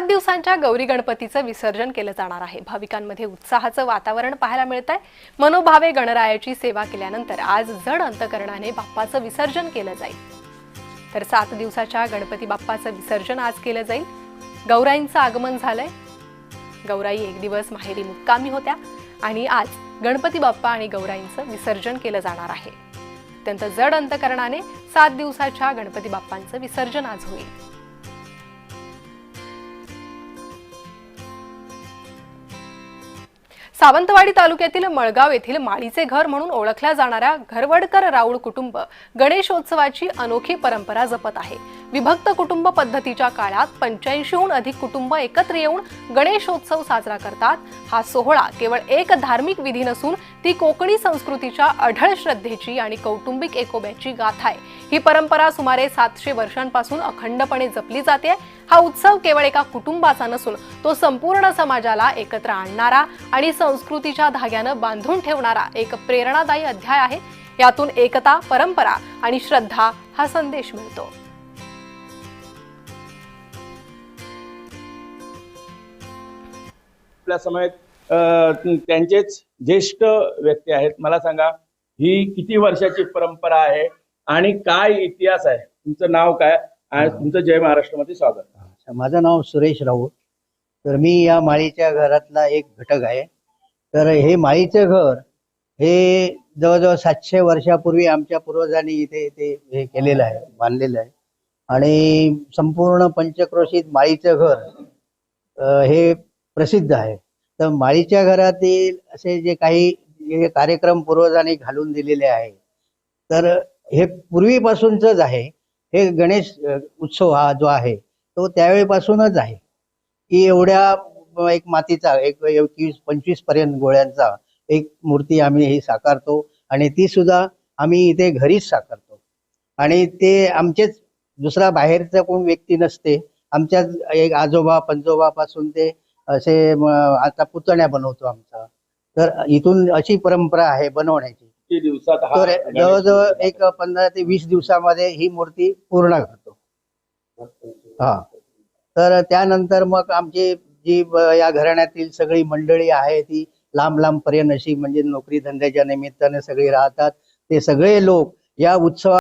7 दिवसांच्या गौरी गणपतीचं विसर्जन केलं जाणार आहे। भाविकांमध्ये उत्साहाचं वातावरण पाहायला मिळतंय। मनोभावे गणरायाची सेवा केल्यानंतर आज जड अंतकरणाने बाप्पाचं विसर्जन केलं जाईल। तर 7 दिवसाच्या गणपती बाप्पाचं विसर्जन आज केलं जाईल। गौराईंचं आगमन झालंय। गौराई एक दिवस माहेरी मुक्कामी होत्या आणि आज गणपती बाप्पा आणि गौराईंचं विसर्जन केलं जाणार आहे। अत्यंत जड अंतकरणाने 7 दिवसाच्या गणपती बाप्पांचं विसर्जन आज होईल। सावंतवाडी तालुक्यातील मळगाव येथील माळीचे घर म्हणून ओळखल्या जाणाऱ्या घरवडकर राऊळ कुटुंब गणेशोत्सवाची अनोखी परंपरा जपत आहे। विभक्त कुटुंब पद्धतीच्या काळात 85हून अधिक कुटुंब एकत्र येऊन गणेशोत्सव साजरा करतात। हा सोहळा केवळ एक धार्मिक विधी नसून ती कोकणी संस्कृतीच्या अढळ श्रद्धेची आणि कौटुंबिक एकोप्याची गाथा आहे। ही परंपरा सुमारे 700 वर्षांपासून अखंडपणे जपली जाते। हा उत्सव केवळ एका कुटुंबाचा नसून तो संपूर्ण समाजाला एकत्र आणणारा आणि संस्कृतीच्या धाग्यानं बांधून ठेवणारा एक प्रेरणादायी अध्याय आहे। यातून एकता, परंपरा आणि श्रद्धा हा संदेश मिळतो। आपल्या समयेत त्यांचेच ज्येष्ठ व्यक्ती आहेत। मला सांगा, ही किती वर्षाची परंपरा आहे आणि काय इतिहास आहे? तुमचं नाव काय आणि तुमचं जय महाराष्ट्रामध्ये स्वागत। माझं नाव सुरेश राऊळ। तर मी या माळीच्या घरातला एक घटक आहे। तर हे माळीचं घर हे जवळजवळ 700 वर्षापूर्वी आमच्या पूर्वजांनी इथे हे केलेलं आहे, बांधलेलं आहे। आणि संपूर्ण पंचक्रोशीत माळीचं घर हे प्रसिद्ध आहे। तर माळीच्या घरातील असे जे काही कार्यक्रम पूर्वजांनी घालून दिलेले आहे, तर हे पूर्वीपासूनच आहे। हे गणेश उत्सव हा जो आहे तो त्यावेळीपासूनच आहे की एवढ्या एक मातीचा एक 21-25 पर्यंत गोळ्यांचा एक मूर्ती आम्ही ही साकारतो आणि ती सुद्धा आम्ही इथे घरीच साकारतो। आणि ते आमचेच, दुसरा बाहेरचा कोण व्यक्ती नसते। आमच्या एक आजोबा पंजोबापासून ते असे आता पुतण्या बनवतो आमचा। तर इथून अशी परंपरा आहे बनवण्याची। किती दिवसात हा तर जवळजवळ एक 15 ते 20 दिवसामध्ये ही मूर्ती पूर्ण करतो। हा, तर त्यानंतर मग आमची जी या घराण्यातील सगळी मंडळी आहे ती लांब लांब पर्यंत अशी, म्हणजे नोकरी धंद्याच्या निमित्ताने सगळी राहतात। ते सगळे लोक या उत्सवात